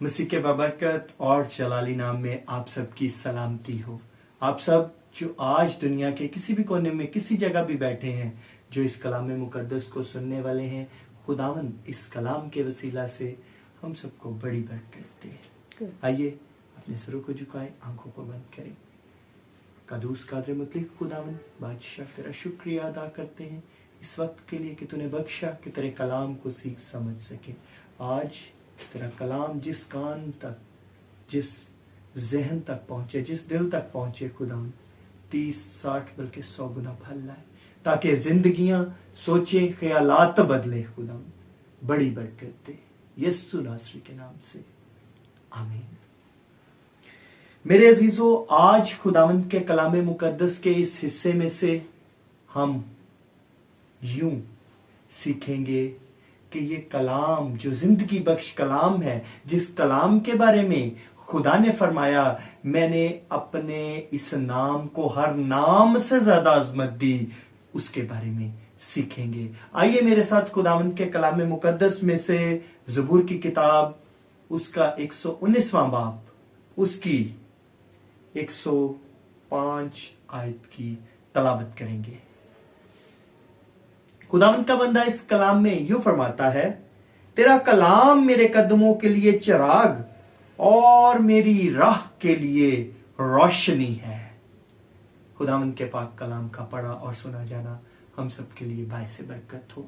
मसीह के बबरकत और जलाली नाम में आप सबकी सलामती हो। आप सब जो आज दुनिया के किसी भी कोने में किसी जगह भी बैठे हैं, जो इस कलाम मुकद्दस को सुनने वाले हैं, खुदावन इस कलाम के वसीला से हम सबको बड़ी बरकत दे। आइए अपने सरों को झुकाएं, आंखों को बंद करें। कदूस कादर मुतलिक खुदावन बादशाह, तेरा शुक्रिया अदा करते हैं इस वक्त के लिए कि तूने बख्शा कि तेरे कलाम को सीख समझ सके। आज तेरा कलाम जिस कान तक, जिस जहन तक पहुंचे, जिस दिल तक पहुंचे, खुदावन 30, 60 बल्कि 100 गुना फल लाए, ताकि जिंदगियां सोचे, ख्यालात बदले। खुदावन बड़ी बरकत दे यीशु नासरी के नाम से, आमीन। मेरे अजीजों, आज खुदावंद के कलाम मुकद्दस के इस हिस्से में से हम यूं सीखेंगे कि ये कलाम जो जिंदगी बख्श कलाम है, जिस कलाम के बारे में खुदा ने फरमाया, मैंने अपने इस नाम को हर नाम से ज्यादा अजमत दी, उसके बारे में सीखेंगे। आइए मेरे साथ खुदावंद के कलाम मुकद्दस में से ज़बूर की किताब, उसका 119वां बाब, उसकी 105 आयत की तलावत करेंगे। खुदावंद का बंदा इस कलाम में यूं फरमाता है, तेरा कलाम मेरे कदमों के लिए चिराग और मेरी राह के लिए रोशनी है। खुदावंद के पाक कलाम का पढ़ा और सुना जाना हम सब के लिए बायस बरकत हो।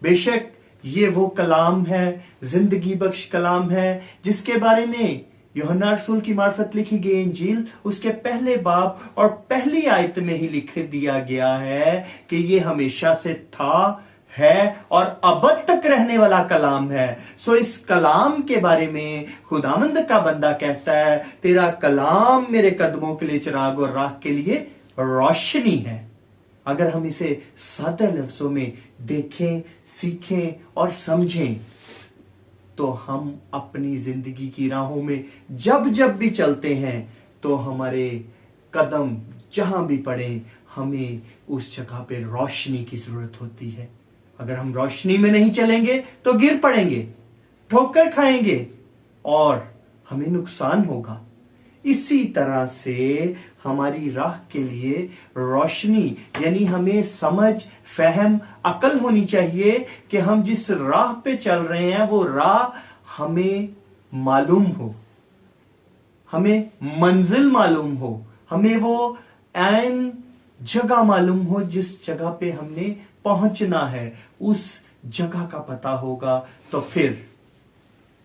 बेशक ये वो कलाम है, जिंदगी बख्श कलाम है, जिसके बारे में यूहन्ना रसूल की मार्फत लिखी गई इंजील, उसके पहले बाब और पहली आयत में ही लिख दिया गया है कि ये हमेशा से था, है और अब तक रहने वाला कलाम है। सो इस कलाम के बारे में खुदावंद का बंदा कहता है, तेरा कलाम मेरे कदमों के लिए चिराग और राह के लिए रोशनी है। अगर हम इसे सादे लफ्जों में देखें, सीखें और समझें, तो हम अपनी जिंदगी की राहों में जब जब भी चलते हैं, तो हमारे कदम जहां भी पड़े, हमें उस जगह पे रोशनी की जरूरत होती है। अगर हम रोशनी में नहीं चलेंगे तो गिर पड़ेंगे, ठोकर खाएंगे और हमें नुकसान होगा। इसी तरह से हमारी राह के लिए रोशनी, यानी हमें समझ, फहम, अकल होनी चाहिए कि हम जिस राह पे चल रहे हैं वो राह हमें मालूम हो, हमें मंजिल मालूम हो, हमें वो ऐन जगह मालूम हो जिस जगह पे हमने पहुंचना है, उस जगह का पता होगा, तो फिर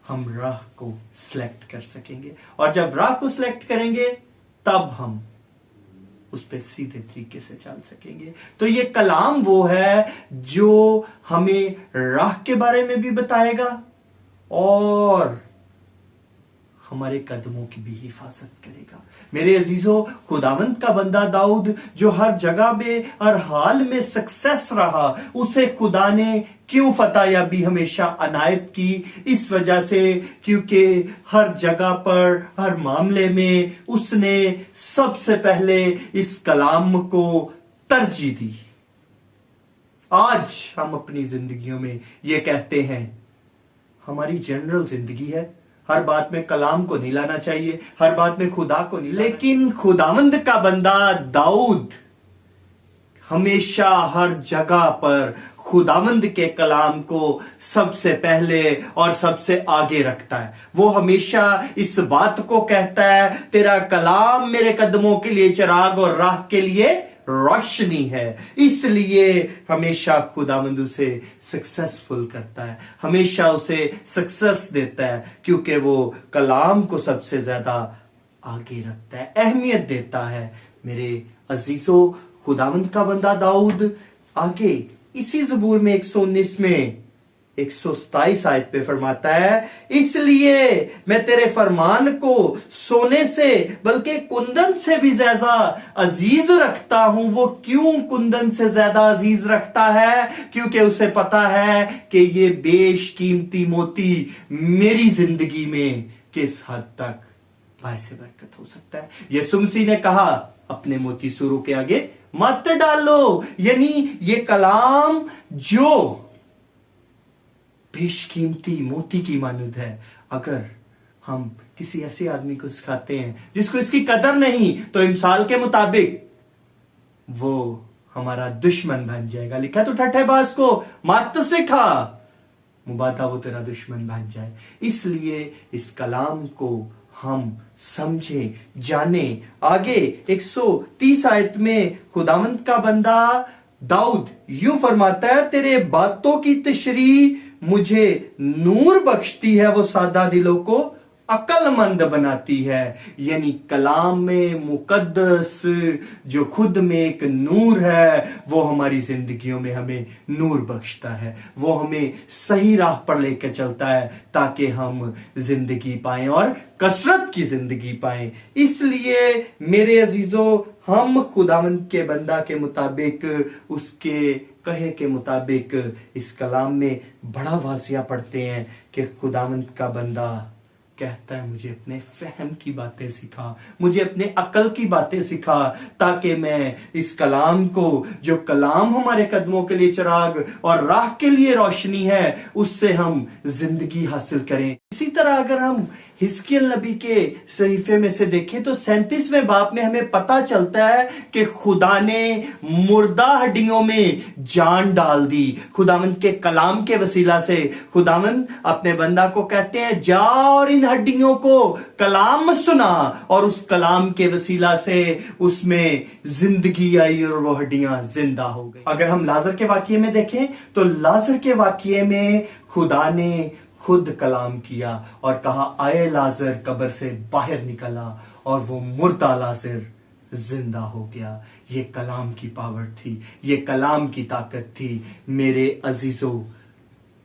हम राह को सिलेक्ट कर सकेंगे। और जब राह को सिलेक्ट करेंगे तब हम उस पे सीधे तरीके से चल सकेंगे। तो ये कलाम वो है जो हमें राह के बारे में भी बताएगा और हमारे कदमों की भी हिफाजत करेगा। मेरे अजीजों, खुदावंद का बंदा दाऊद जो हर जगह में, हर हाल में सक्सेस रहा, उसे खुदा ने क्यों फतह हमेशा अनायत की? इस वजह से क्योंकि हर जगह पर, हर मामले में उसने सबसे पहले इस कलाम को तरजीह दी। आज हम अपनी जिंदगियों में ये कहते हैं, हमारी जनरल जिंदगी है, हर बात में कलाम को नहीं लाना चाहिए, हर बात में खुदा को नहीं, लेकिन खुदावंद का बंदा दाऊद हमेशा हर जगह पर खुदावंद के कलाम को सबसे पहले और सबसे आगे रखता है। वो हमेशा इस बात को कहता है, तेरा कलाम मेरे कदमों के लिए चिराग और राह के लिए रोशनी है। इसलिए हमेशा खुदावंद उसे सक्सेसफुल करता है, हमेशा उसे सक्सेस देता है, क्योंकि वो कलाम को सबसे ज्यादा आगे रखता है, अहमियत देता है। मेरे अजीजों, खुदावंद का बंदा दाऊद आगे इसी ज़बूर में 119 में 127 आयत पे फरमाता है, इसलिए मैं तेरे फरमान को सोने से बल्कि कुंदन से भी ज्यादा अजीज रखता हूं। वो क्यों कुंदन से ज्यादा अजीज रखता है? क्योंकि उसे पता है कि ये बेशकीमती मोती मेरी जिंदगी में किस हद तक बायस बरकत हो सकता है। यीशु मसीह ने कहा, अपने मोती सूरों के आगे मत डालो, यानी ये कलाम जो बेशकीमती मोती की मानद है, अगर हम किसी ऐसे आदमी को सिखाते हैं जिसको इसकी कदर नहीं, तो इमसाल के मुताबिक वो हमारा दुश्मन बन जाएगा। लिखा तो ठट्ठेबाज को मात तो सिखा, मुबादा वो तेरा दुश्मन बन जाए। इसलिए इस कलाम को हम समझे, जाने। आगे 130 आयत में खुदावंत का बंदा दाऊद यूं फरमाता है, तेरे बातों की तशरीह मुझे नूर बख्शती है, वो सादा दिलों को अक्लमंद बनाती है। यानी कलाम में मुकद्दस जो खुद में एक नूर है, वो हमारी जिंदगियों में हमें नूर बख्शता है, वो हमें सही राह पर लेकर चलता है ताकि हम जिंदगी पाएं और कसरत की जिंदगी पाएं। इसलिए मेरे अजीजों, हम खुदावंद के बंदा के मुताबिक, उसके कहे के मुताबिक इस कलाम में बड़ा वासिया पढ़ते हैं कि खुदावंद का बंदा कहता है, मुझे अपने फहम की बातें सिखा, मुझे अपने अकल की बातें सिखा, ताकि मैं इस कलाम को, जो कलाम हमारे कदमों के लिए चिराग और राह के लिए रोशनी है, उससे हम जिंदगी हासिल करें। इसी तरह अगर हम हिजकिय्याह नबी के सहीफे में से देखें तो 37वें बाब में हमें पता चलता है कि खुदा ने मुर्दा हड्डियों में जान डाल दी। खुदावंद के कलाम के वसीला से खुदावंद अपने बंदा को कहते हैं, जा और इन हड्डियों को कलाम सुना, और उस कलाम के वसीला से उसमें जिंदगी आई और वो हड्डियां जिंदा हो गई। अगर हम लाजर के वाकये में देखें तो लाजर के वाकये में खुदा ने खुद कलाम किया और कहा, आए लाजर कब्र से बाहर निकला, और वो मुर्दा लाजर जिंदा हो गया। ये कलाम की पावर थी, ये कलाम की ताकत थी। मेरे अजीजों,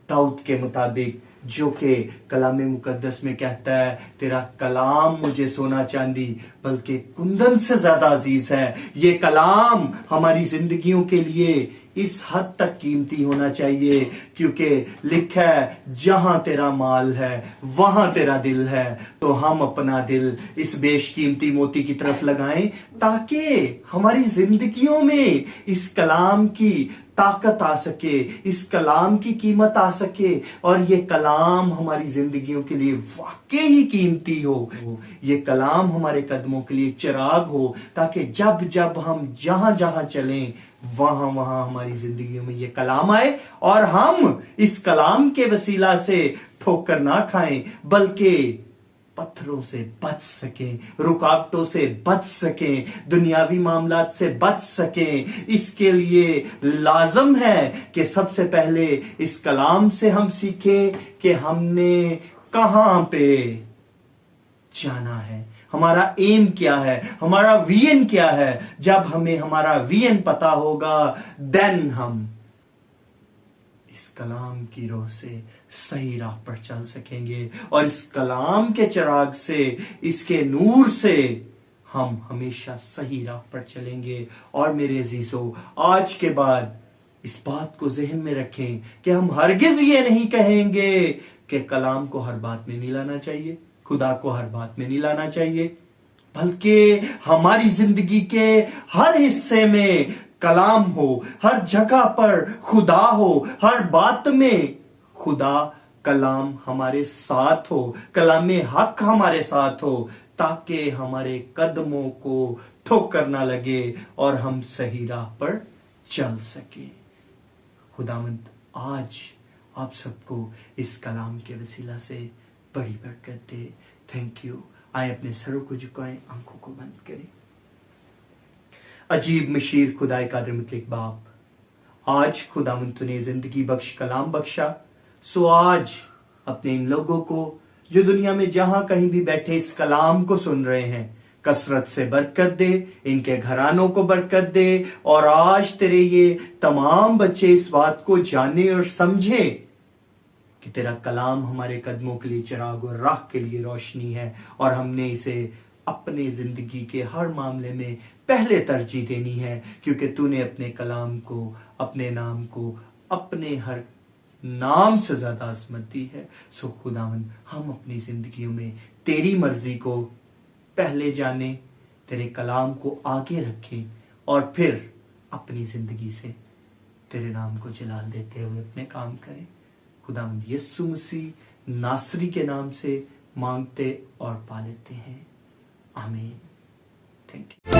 दाऊद के मुताबिक जो कि कलाम मुकद्दस में कहता है, तेरा कलाम मुझे सोना चांदी बल्कि कुंदन से ज्यादा अजीज है। ये कलाम हमारी जिंदगियों के लिए इस हद तक कीमती होना चाहिए, क्योंकि लिखा है, जहां तेरा माल है वहां तेरा दिल है। तो हम अपना दिल इस बेशकीमती मोती की तरफ लगाएं ताकि हमारी जिंदगियों में इस कलाम की ताकत आ सके, इस कलाम की कीमत आ सके, और ये कलाम हमारी जिंदगियों के लिए वाकई ही कीमती हो। ये कलाम हमारे कदमों के लिए चिराग हो, ताकि जब जब हम जहां जहां चलें वहां वहां हमारी जिंदगियों में ये कलाम आए और हम इस कलाम के वसीला से ठोकर ना खाएं, बल्कि पत्थरों से बच सकें, रुकावटों से बच सकें, दुनियावी मामलात से बच सकें। इसके लिए लाजम है कि सबसे पहले इस कलाम से हम सीखें कि हमने कहां पे जाना है, हमारा एम क्या है, हमारा वीएन क्या है। जब हमें हमारा वीएन पता होगा, देन हम इस कलाम की रोह से सही राह पर चल सकेंगे, और इस कलाम के चिराग से, इसके नूर से हम हमेशा सही राह पर चलेंगे। और मेरे अजीजों, आज के बाद इस बात को जहन में रखें कि हम हरगिज ये नहीं कहेंगे कि कलाम को हर बात में नहीं लाना चाहिए, खुदा को हर बात में नहीं लाना चाहिए, बल्कि हमारी जिंदगी के हर हिस्से में कलाम हो, हर जगह पर खुदा हो, हर बात में खुदा कलाम हमारे साथ हो, कलाम हक हमारे साथ हो, ताकि हमारे कदमों को ठोकर ना लगे और हम सही राह पर चल सके। खुदावंद आज आप सबको इस कलाम के वसीला से बड़ी बरकत दे। Thank you. आए अपने सरों को झुकाएं, आंखों को बंद करें। अजीब मशीर खुदाए कादिर मुतलक बाप, आज खुदावंद तूने जिंदगी बख्श कलाम बख्शा, सो आज अपने इन लोगों को जो दुनिया में जहां कहीं भी बैठे इस कलाम को सुन रहे हैं, कसरत से बरकत दे, इनके घरानों को बरकत दे, और आज तेरे ये तमाम बच्चे इस बात को जाने और समझे कि तेरा कलाम हमारे कदमों के लिए चिराग और राह के लिए रोशनी है, और हमने इसे अपने जिंदगी के हर मामले में पहले तरजीह देनी है, क्योंकि तूने अपने कलाम को, अपने नाम को, अपने हर नाम से ज्यादा अजमत दी है। सो खुदावंद, हम अपनी जिंदगियों में तेरी मर्जी को पहले जाने, तेरे कलाम को आगे रखें, और फिर अपनी जिंदगी से तेरे नाम को जलाल देते हुए अपने काम करें। खुदावंद यीशु मसीह नासरी के नाम से मांगते और पा लेते हैं। आमीन। Thank you.